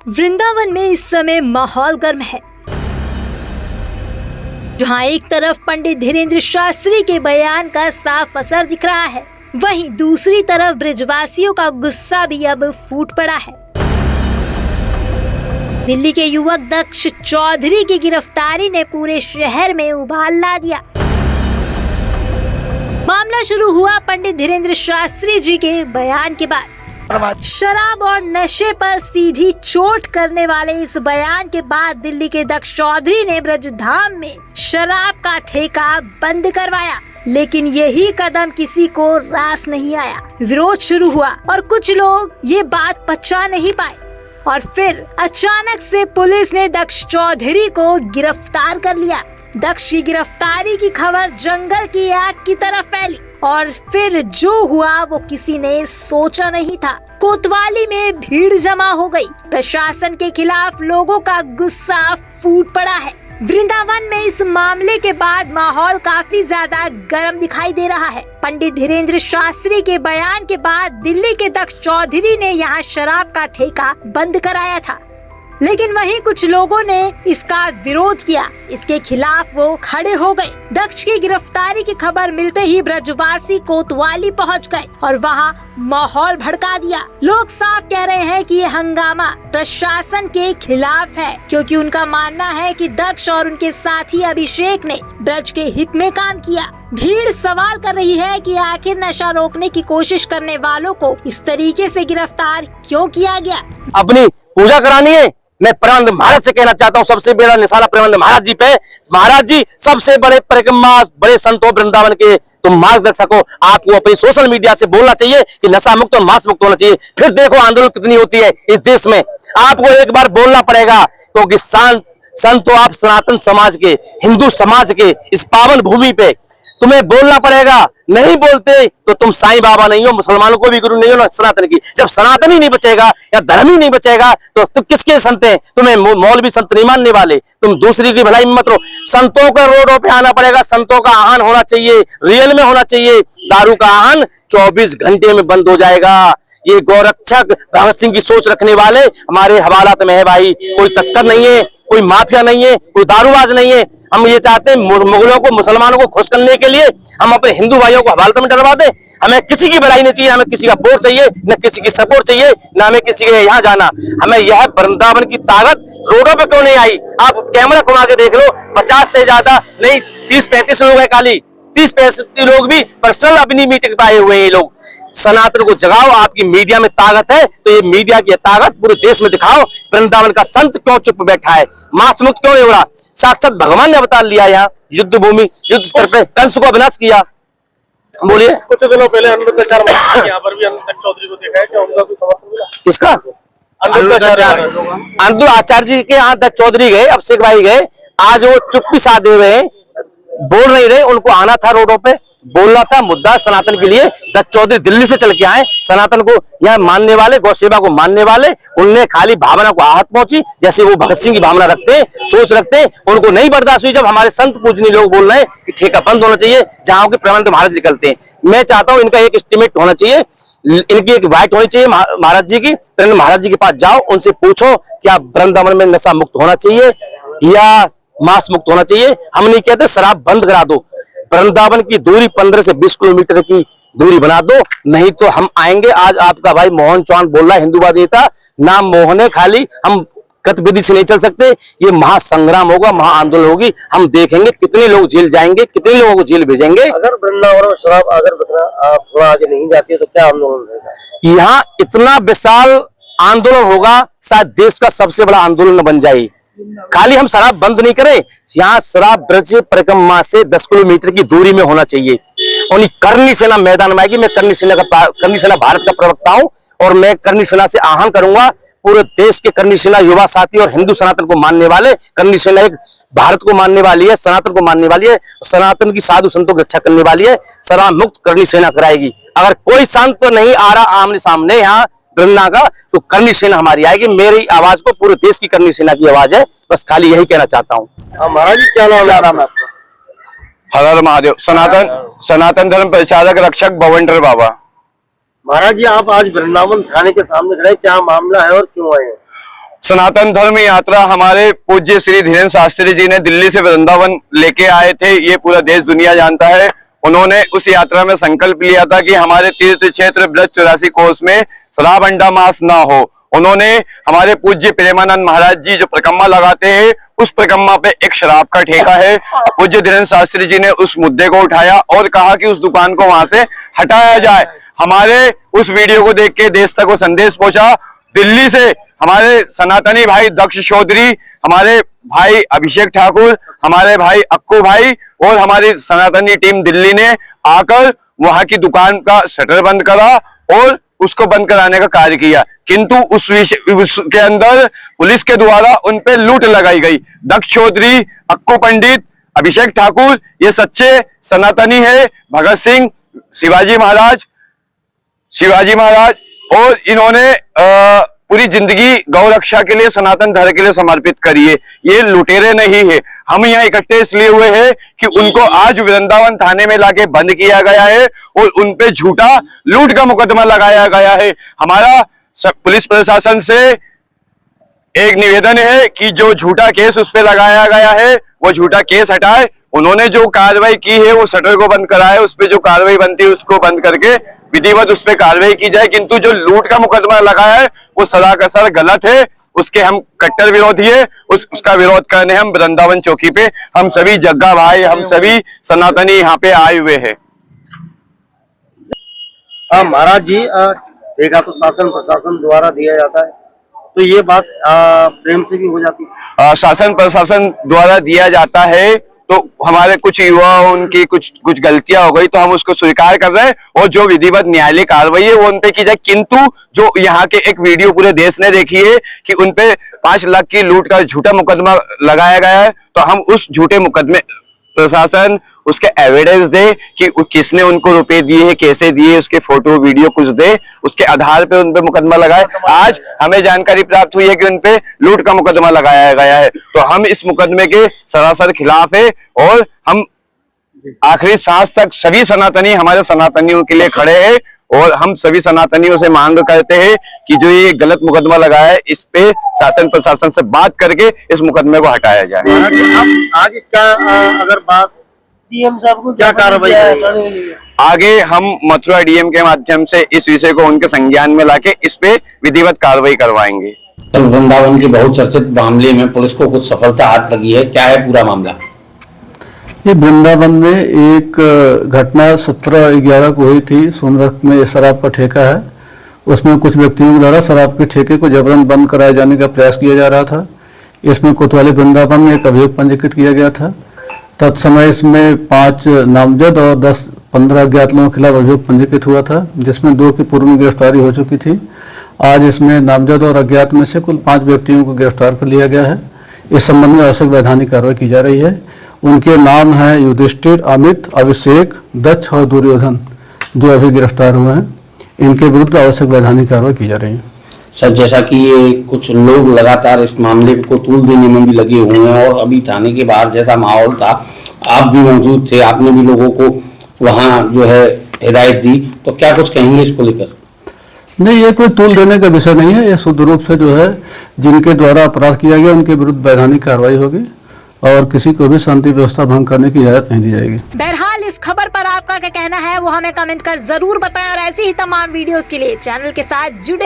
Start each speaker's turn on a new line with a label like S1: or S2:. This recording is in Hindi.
S1: वृंदावन में इस समय माहौल गर्म है, जहां एक तरफ पंडित धीरेन्द्र शास्त्री के बयान का साफ असर दिख रहा है, वहीं दूसरी तरफ ब्रजवासियों का गुस्सा भी अब फूट पड़ा है। दिल्ली के युवक दक्ष चौधरी की गिरफ्तारी ने पूरे शहर में उबाल ला दिया। मामला शुरू हुआ पंडित धीरेन्द्र शास्त्री जी के बयान के बाद। शराब और नशे पर सीधी चोट करने वाले इस बयान के बाद दिल्ली के दक्ष चौधरी ने ब्रजधाम में शराब का ठेका बंद करवाया, लेकिन यही कदम किसी को रास नहीं आया। विरोध शुरू हुआ और कुछ लोग ये बात पचा नहीं पाए और फिर अचानक से पुलिस ने दक्ष चौधरी को गिरफ्तार कर लिया। दक्ष की गिरफ्तारी की खबर जंगल की आग की तरह फैली और फिर जो हुआ वो किसी ने सोचा नहीं था। कोतवाली में भीड़ जमा हो गई। प्रशासन के खिलाफ लोगों का गुस्सा फूट पड़ा है। वृंदावन में इस मामले के बाद माहौल काफी ज्यादा गर्म दिखाई दे रहा है। पंडित धीरेन्द्र शास्त्री के बयान के बाद दिल्ली के दक्ष चौधरी ने यहाँ शराब का ठेका बंद कराया था, लेकिन वहीं कुछ लोगों ने इसका विरोध किया। इसके खिलाफ वो खड़े हो गए। दक्ष की गिरफ्तारी की खबर मिलते ही ब्रजवासी कोतवाली पहुंच गए और वहां माहौल भड़का दिया। लोग साफ कह रहे हैं कि ये हंगामा प्रशासन के खिलाफ है, क्योंकि उनका मानना है कि दक्ष और उनके साथी अभिषेक ने ब्रज के हित में काम किया। भीड़ सवाल कर रही है कि आखिर नशा रोकने की कोशिश करने वालों को इस तरीके से गिरफ्तार क्यों किया गया।
S2: अपनी पूजा करानी है। मैं प्रेमानंद महाराज से कहना चाहता हूँ, सबसे बड़ा निशाना प्रेमानंद महाराज जी पे। महाराज जी सबसे बड़े परिक्रमा बड़े संत हो वृंदावन के, तो मार्गदर्शक हो। आपको अपनी सोशल मीडिया से बोलना चाहिए कि नशा मुक्त और मांस मुक्त होना चाहिए। फिर देखो आंदोलन कितनी होती है इस देश में। आपको एक बार बोलना पड़ेगा, क्योंकि संत हो आप सनातन समाज के, हिंदू समाज के इस पावन भूमि पे तुम्हें बोलना पड़ेगा। नहीं बोलते तो तुम साईं बाबा नहीं हो, मुसलमानों को भी गुरु नहीं हो ना सनातन की। जब सनातन ही नहीं बचेगा या धर्म ही नहीं बचेगा तो तुम किसके संत हैं? तुम्हें मौलवी संत नहीं मानने वाले, तुम दूसरी की भलाई मत रो। संतों का रोडों पे आना पड़ेगा। संतों का आह्वान होना चाहिए, रियल में होना चाहिए। दारू का आह्वान 24 घंटे में बंद हो जाएगा। ये गौरक्षक भगत सिंह की सोच रखने वाले हमारे हवालात में है भाई। कोई तस्कर नहीं है, कोई माफिया नहीं है, कोई दारूबाज नहीं है। हम ये चाहते हैं मुगलों को, मुसलमानों को खुश करने के लिए हम अपने हिंदू भाइयों को हवालात में डलवा दें। हमें किसी की बड़ाई नहीं चाहिए, हमें किसी का वोट चाहिए, न किसी की सपोर्ट चाहिए, न हमें किसी के यहाँ जाना। हमें यह वृंदावन की ताकत रोडों पे क्यों नहीं आई? आप कैमरा घुमा के देख लो, 50 से ज्यादा नहीं 30-35 लोग है खाली। 30-35 लोग भी पर्सनल अपनी मीटिंग पाए हुए हैं। ये लोग सनातन को जगाओ। आपकी मीडिया में ताकत है तो ये मीडिया की ताकत पूरे देश में दिखाओ। वृंदावन का संत क्यों चुप बैठा है? मांस मुक्त क्यों नहीं हो रहा? साक्षात भगवान ने अवतार लिया यहाँ युद्ध भूमि, युद्ध स्तर पे कंस को विनाश किया। बोलिए।
S3: कुछ दिनों पहले अनिरुद्ध यहाँ पर भी अनिरुद्ध चौधरी को देखा है, क्या उनका कोई समर्थन मिला?
S2: किसका? अनिरुद्ध आचार्य जी के यहाँ दत्त चौधरी गए, अभिषेक भाई गए। आज वो चुप्पी साधे हुए हैं, बोल नहीं रहे। उनको आना था रोडों पे, बोलना था मुद्दा सनातन के लिए। दत्त चौधरी दिल्ली से चल के आए, सनातन को यहाँ मानने वाले, गौ सेवा को मानने वाले। उनने खाली भावना को आहत पहुंची, जैसे वो भगत सिंह की भावना रखते हैं, सोच रखते हैं। उनको नहीं बर्दाश्त हुई जब हमारे संत पूजनीय लोग बोल रहे हैं कि ठेका बंद होना चाहिए, जहां के प्रेमानंद महाराज निकलते हैं। मैं चाहता हूँ इनका एक एस्टिमेट होना चाहिए, इनकी एक बाइट होनी चाहिए महाराज जी की। प्रेमानंद महाराज जी के पास जाओ, उनसे पूछो क्या वृंदावन में नशा मुक्त होना चाहिए या मांस मुक्त होना चाहिए। हम नहीं कहते शराब बंद करा दो, वृंदावन की दूरी 15 से 20 किलोमीटर की दूरी बना दो, नहीं तो हम आएंगे। आज आपका भाई मोहन चौहान बोल रहा है हिंदूवादी नेता, नाम मोहन है खाली। हम गतिविधि से नहीं चल सकते। ये महासंग्राम होगा, महाआंदोलन होगी। हम देखेंगे कितने लोग जेल जाएंगे, कितने लोगों को जेल भेजेंगे।
S4: अगर वृंदावन में शराब अगर थोड़ा आगे नहीं जाती है तो क्या आंदोलन रहेगा?
S2: यहाँ इतना विशाल आंदोलन होगा, शायद देश का सबसे बड़ा आंदोलन बन जाए। खाली हम शराब बंद नहीं करें, यहाँ शराब ब्रज परिक्रमा से 10 किलोमीटर की दूरी में होना चाहिए। और करनी सेना मैदान में आएगी। मैं करनी सेना भारत का प्रवक्ता हूँ और मैं करनी सेना से आह्वान करूंगा, पूरे देश के करनी सेना युवा साथी और हिंदू सनातन को मानने वाले। करनी सेना एक भारत को मानने वाली है, सनातन को मानने वाली है, सनातन की साधु संतों की रक्षा करने वाली है। शराब मुक्त करनी सेना कराएगी। अगर कोई संत नहीं आ रहा आमने सामने यहाँ वृंदा का, तो करनी सेना हमारी आएगी। मेरी आवाज को पूरे देश की करनी सेना की आवाज है। बस खाली यही कहना चाहता हूँ।
S4: महाराज जी क्या नाम है आपका?
S5: हर हर महादेव। सनातन धर्म प्रचारक रक्षक भवंटर बाबा।
S4: महाराज जी आप आज वृंदावन थाने के सामने खड़े, क्या मामला है और क्यों आए हैं?
S5: सनातन धर्म यात्रा हमारे पूज्य श्री धीरेन्द्र शास्त्री जी ने दिल्ली से वृंदावन लेके आए थे, ये पूरा देश दुनिया जानता है। उन्होंने उस यात्रा में संकल्प लिया था कि हमारे तीर्थ क्षेत्र ब्रज 84 कोस में शराब अंडा मांस ना हो। उन्होंने हमारे पूज्य प्रेमानंद महाराज जी जो परिक्रमा लगाते हैं, उस परिक्रमा पे एक शराब का ठेका है। पूज्य धीरेन्द्र शास्त्री जी ने उस मुद्दे को उठाया और कहा कि उस दुकान को वहां से हटाया जाए। हमारे उस वीडियो को देख के देश तक वो संदेश पहुंचा। दिल्ली से हमारे सनातनी भाई दक्ष चौधरी, हमारे भाई अभिषेक ठाकुर, हमारे भाई अक्कू भाई और हमारी सनातनी टीम दिल्ली ने आकर वहां की दुकान का शटर बंद करा और उसको बंद कराने का कार्य किया, किंतु उसके अंदर पुलिस के द्वारा उन पे लूट लगाई गई। दक्ष चौधरी, अक्कू पंडित, अभिषेक ठाकुर ये सच्चे सनातनी है। भगत सिंह, शिवाजी महाराज और इन्होंने पूरी जिंदगी गौ रक्षा के लिए, सनातन धर्म के लिए समर्पित करी है। ये लुटेरे नहीं है। हम यहाँ इकट्ठे इसलिए हुए हैं कि उनको आज वृंदावन थाने में लाके बंद किया गया है और उनपे झूठा लूट का मुकदमा लगाया गया है। हमारा पुलिस प्रशासन से एक निवेदन है कि जो झूठा केस उस पे लगाया गया है वो झूठा केस हटाए। उन्होंने जो कार्रवाई की है वो शटर को बंद कराए, उस पे जो कार्रवाई बनती है उसको बंद करके विधिवत उस पे कार्रवाई की जाए। किंतु जो लूट का मुकदमा लगाया है वो सरासर गलत है, उसके हम कट्टर विरोधी है। उसका विरोध करने हम वृंदावन चौकी पे हम सभी जग्गा भाई, हम सभी सनातनी यहाँ पे आए हुए हैं।
S4: महाराज जी, ठेका तो शासन प्रशासन द्वारा दिया जाता है, तो ये बात प्रेम से भी हो जाती है।
S5: शासन प्रशासन द्वारा दिया जाता है तो हमारे कुछ युवा उनकी कुछ गलतियां हो गई तो हम उसको स्वीकार कर रहे हैं और जो विधिवत न्यायालय कार्रवाई है वो उनपे की जाए। किंतु जो यहाँ के एक वीडियो पूरे देश ने देखी है कि उनपे 5 लाख की लूट का झूठा मुकदमा लगाया गया है, तो हम उस झूठे मुकदमे प्रशासन उसके एविडेंस दे कि किसने उनको रुपए दिए हैं, कैसे दिए, उसके फोटो वीडियो कुछ दे, उसके आधार पे उनपे मुकदमा लगाए। आज हमें जानकारी प्राप्त हुई है कि उनपे लूट का मुकदमा लगाया गया है, तो हम इस मुकदमे के सरासर खिलाफ है और हम आखिरी सांस तक सभी सनातनी हमारे सनातनियों के लिए खड़े हैं और हम सभी सनातनियों से मांग करते हैं कि जो ये गलत मुकदमा लगाया है इस पे शासन प्रशासन से बात करके इस मुकदमे को हटाया जाए।
S4: आगे क्या अगर बात डीएम साहब को क्या कार्रवाई करेंगे?
S5: आगे हम मथुरा डीएम के माध्यम से इस विषय को उनके संज्ञान में लाके इस पे विधिवत कार्रवाई करवाएंगे।
S6: वृंदावन के बहुचर्चित मामले में पुलिस को कुछ सफलता हाथ लगी है, क्या है पूरा मामला?
S7: ये वृंदावन में एक घटना 17/11 को हुई थी। सोनरख में शराब का ठेका है, उसमें कुछ व्यक्तियों द्वारा शराब के ठेके को जबरन बंद कराए जाने का प्रयास किया जा रहा था। इसमें कोतवाली वृंदावन में एक अभियोग पंजीकृत किया गया था। तत्समय इसमें 5 नामजद और 10-15 अज्ञात लोगों के खिलाफ अभियोग पंजीकृत हुआ था, जिसमें 2 की पूर्व में गिरफ्तारी हो चुकी थी। आज इसमें नामजद और अज्ञात में से कुल 5 व्यक्तियों को गिरफ्तार कर लिया गया है। इस संबंध में आवश्यक वैधानिक कार्रवाई की जा रही है। उनके नाम हैं युधिष्ठिर, अमित, अभिषेक, दक्ष और दुर्योधन, जो अभी गिरफ्तार हुए हैं। इनके विरुद्ध आवश्यक वैधानिक कार्रवाई की जा रही है।
S6: सर, जैसा कि ये कुछ लोग लगातार इस मामले को तूल देने में भी लगे हुए हैं और अभी थाने के बाहर जैसा माहौल था, आप भी मौजूद थे, आपने भी लोगों को वहाँ जो है हिदायत दी, तो क्या कुछ कहेंगे इसको लेकर?
S7: नहीं, ये कोई तूल देने का विषय नहीं है। ये शुद्ध रूप से जो है जिनके द्वारा अपराध किया गया उनके विरुद्ध वैधानिक कार्रवाई होगी और किसी को भी शांति व्यवस्था भंग करने की इजाजत नहीं दी जाएगी।
S1: बहरहाल इस खबर पर आपका क्या कहना है वो हमें कमेंट कर जरूर बताएं और ऐसी ही तमाम वीडियोस के लिए चैनल के साथ जुड़े